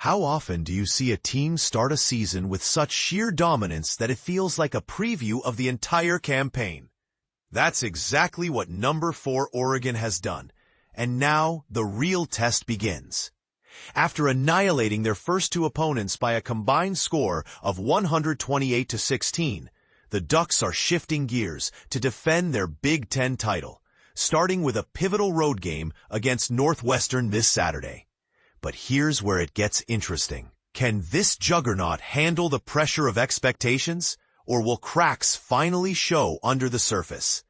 How often do you see a team start a season with such sheer dominance that it feels like a preview of the entire campaign? That's exactly what number 4 Oregon has done, and now the real test begins. After annihilating their first two opponents by a combined score of 128-16, the Ducks are shifting gears to defend their Big Ten title, starting with a pivotal road game against Northwestern this Saturday. But here's where it gets interesting. Can this juggernaut handle the pressure of expectations, or will cracks finally show under the surface?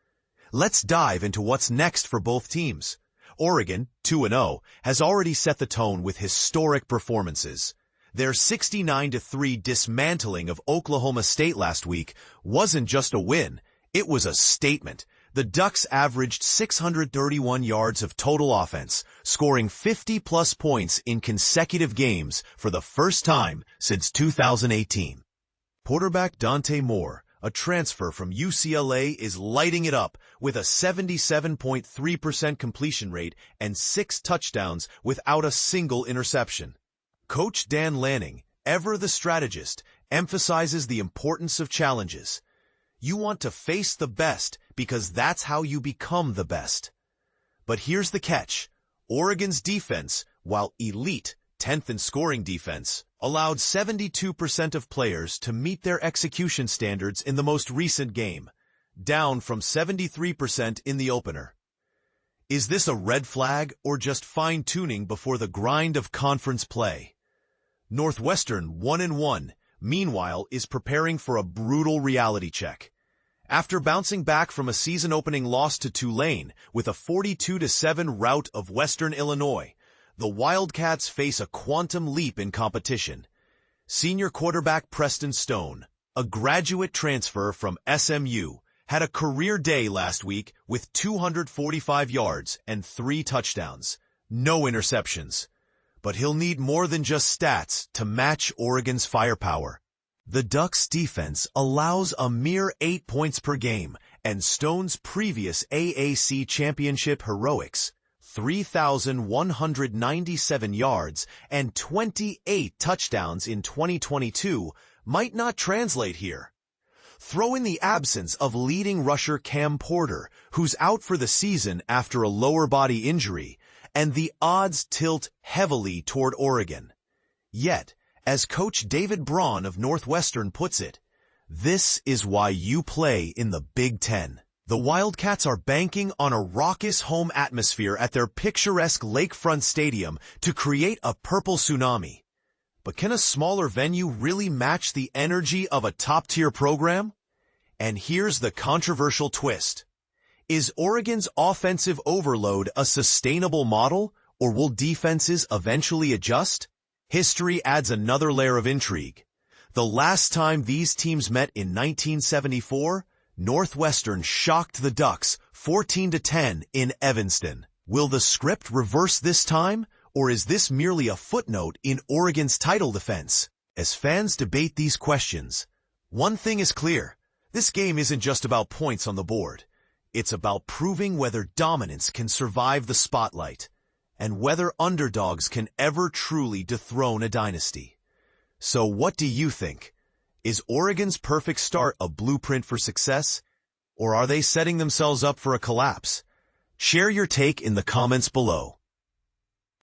Let's dive into what's next for both teams. Oregon, 2-0, has already set the tone with historic performances. Their 69-3 dismantling of Oklahoma State last week wasn't just a win, it was a statement. The Ducks averaged 631 yards of total offense, scoring 50-plus points in consecutive games for the first time since 2018. Quarterback Dante Moore, a transfer from UCLA, is lighting it up with a 77.3% completion rate and 6 touchdowns without a single interception. Coach Dan Lanning, ever the strategist, emphasizes the importance of challenges. You want to face the best because that's how you become the best. But here's the catch. Oregon's defense, while elite, 10th in scoring defense, allowed 72% of players to meet their execution standards in the most recent game, down from 73% in the opener. Is this a red flag or just fine-tuning before the grind of conference play? Northwestern, 1-1, meanwhile, is preparing for a brutal reality check. After bouncing back from a season-opening loss to Tulane with a 42-7 rout of Western Illinois, the Wildcats face a quantum leap in competition. Senior quarterback Preston Stone, a graduate transfer from SMU, had a career day last week with 245 yards and 3 touchdowns. No interceptions. But he'll need more than just stats to match Oregon's firepower. The Ducks' defense allows a mere 8 points per game, and Stone's previous AAC championship heroics, 3,197 yards and 28 touchdowns in 2022, might not translate here. Throw in the absence of leading rusher Cam Porter, who's out for the season after a lower body injury, and the odds tilt heavily toward Oregon. Yet, as Coach David Braun of Northwestern puts it, this is why you play in the Big Ten. The Wildcats are banking on a raucous home atmosphere at their picturesque lakefront stadium to create a purple tsunami. But can a smaller venue really match the energy of a top-tier program? And here's the controversial twist. Is Oregon's offensive overload a sustainable model, or will defenses eventually adjust? History adds another layer of intrigue. The last time these teams met in 1974, Northwestern shocked the Ducks 14-10 in Evanston. Will the script reverse this time, or is this merely a footnote in Oregon's title defense? As fans debate these questions, one thing is clear. This game isn't just about points on the board. It's about proving whether dominance can survive the spotlight, and whether underdogs can ever truly dethrone a dynasty. So what do you think? Is Oregon's perfect start a blueprint for success, or are they setting themselves up for a collapse? Share your take in the comments below.